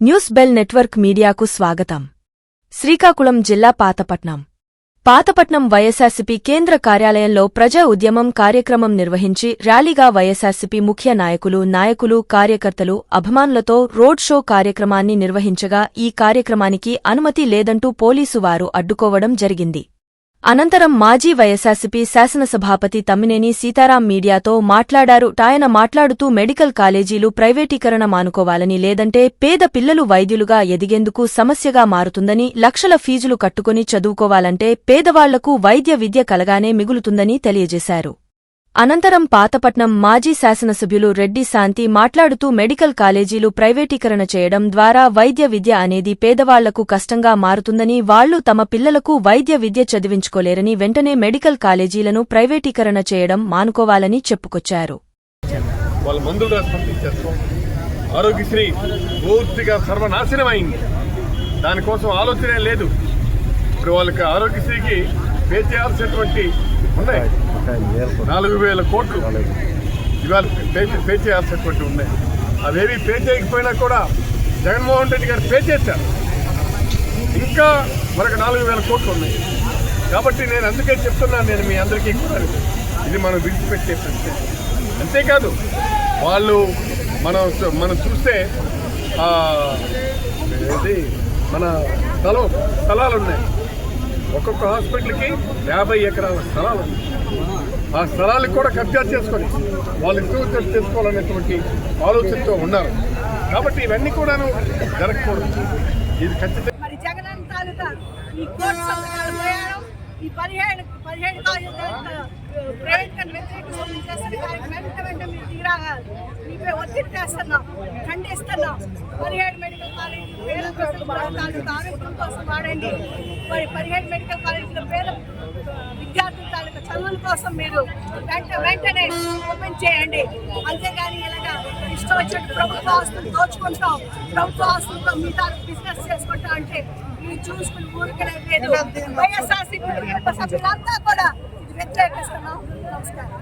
News bell network మీడియాకు స్వాగతం. శ్రీకాకుళం జిల్లా పాతపట్నం వైఎస్ఆర్సీపీ కేంద్ర కార్యాలయంలో ప్రజా ఉద్యమం కార్యక్రమం నిర్వహించి ర్యాలీగా వైఎస్ఆర్సీపీ ముఖ్య నాయకులు, కార్యకర్తలు, అభిమానులతో రోడ్ షో కార్యక్రమాన్ని నిర్వహించగా ఈ కార్యక్రమానికి అనుమతి లేదంటూ పోలీసు వారు అడ్డుకోవడం జరిగింది. అనంతరం మాజీ వైఎస్ఆర్సీపీ శాసనసభాపతి తమ్మినేని సీతారాం మీడియాతో మాట్లాడారు. ఆయన మాట్లాడుతూ మెడికల్ కాలేజీలు ప్రైవేటీకరణ మానుకోవాలని, లేదంటే పేద పిల్లలు వైద్యులుగా ఎదిగేందుకు సమస్యగా మారుతుందని, లక్షల ఫీజులు కట్టుకుని చదువుకోవాలంటే పేదవాళ్లకు వైద్య విద్య కలగానే మిగులుతుందని తెలియజేశారు. అనంతరం పాతపట్నం మాజీ శాసనసభ్యులు రెడ్డి శాంతి మాట్లాడుతూ మెడికల్ కాలేజీలు ప్రైవేటీకరణ చేయడం ద్వారా వైద్య విద్య అనేది పేదవాళ్లకు కష్టంగా మారుతుందని, వాళ్లు తమ పిల్లలకు వైద్య విద్య చదివించుకోలేరని, వెంటనే మెడికల్ కాలేజీలను ప్రైవేటీకరణ చేయడం మానుకోవాలని చెప్పుకొచ్చారు. ఆరోగ్యశ్రీ పూర్తిగా సర్వనాశనమైంది. దానికోసం ఆలోచనే లేదు. ఇప్పుడు వాళ్ళకి ఆరోగ్యశ్రీకి పే చేయాల్సినటువంటి ఉన్నాయి 4,000 కోట్లు ఇవాళ పే చేయాల్సినటువంటి ఉన్నాయి. అవేవి పే చేయకపోయినా కూడా జగన్మోహన్ రెడ్డి గారు పే చేశారు. ఇంకా మనకు 4,000 కోట్లు ఉన్నాయి. కాబట్టి నేను అందుకే చెప్తున్నాను, నేను మీ అందరికీ కూడా ఇది మనం విడిచిపెట్టే ప్రశ్న. అంతేకాదు వాళ్ళు మనం చూస్తే మన స్థలాలు ఉన్నాయి. ఒక్కొక్క హాస్పిటల్కి 50 ఎకరాల స్థలాలు ఉన్నాయి. ఆ స్థలాలకు కూడా కబ్జా చేసుకొని వాళ్ళు ఇష్టం చేసుకోవాలనేటువంటి ఆలోచనతో ఉన్నారు. కాబట్టి ఇవన్నీ కూడాను జరగకూడదు. ఇది ఖచ్చితంగా ఒత్తిడి చేస్తున్నాం, ఖండిస్తున్నాం. 17 మెడికల్ కాలేజీ ఆరోగ్యం కోసం వాడండి. 17 మెడికల్ కాలేజీలో పేద విద్యార్థుల తాలూకా చదువుల కోసం మీరు వెంటనే ఓపెన్ చేయండి. అంతేగాని ఇలాగా ఇష్టం వచ్చినట్టు ప్రభుత్వ ఆస్తులు దోచుకుంటాం, ప్రభుత్వ ఆస్తులతో మీ తాలూకు బిజినెస్ చేసుకుంటాం అంటే ఇవి చూసుకుని ఊరికనే లేదు. వైఎస్ఆర్సీపీ సభ్యులంతా కూడా ఇది వ్యతిరేకిస్తున్నాం. నమస్కారం.